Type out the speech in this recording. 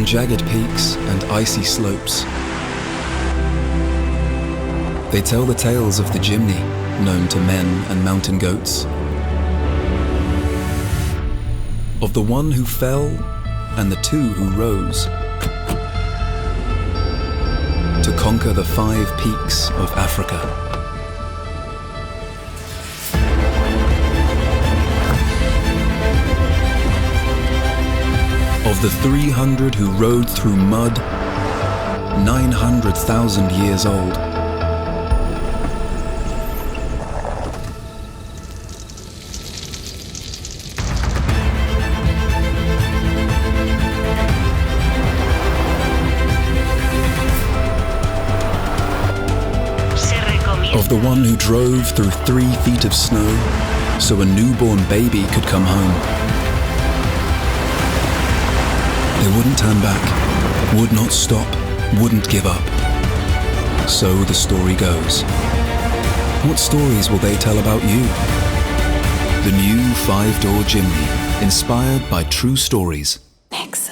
jagged peaks and icy slopes. They tell the tales of the Jimny, known to men and mountain goats. Of the one who fell and the two who rose to conquer the 5 peaks of Africa. Of the 300 who rode through mud, 900,000 years old. Of the one who drove through 3 feet of snow so a newborn baby could come home. They wouldn't turn back, would not stop, wouldn't give up. So the story goes. What stories will they tell about you? The new 5-door Jimny, inspired by true stories. Next.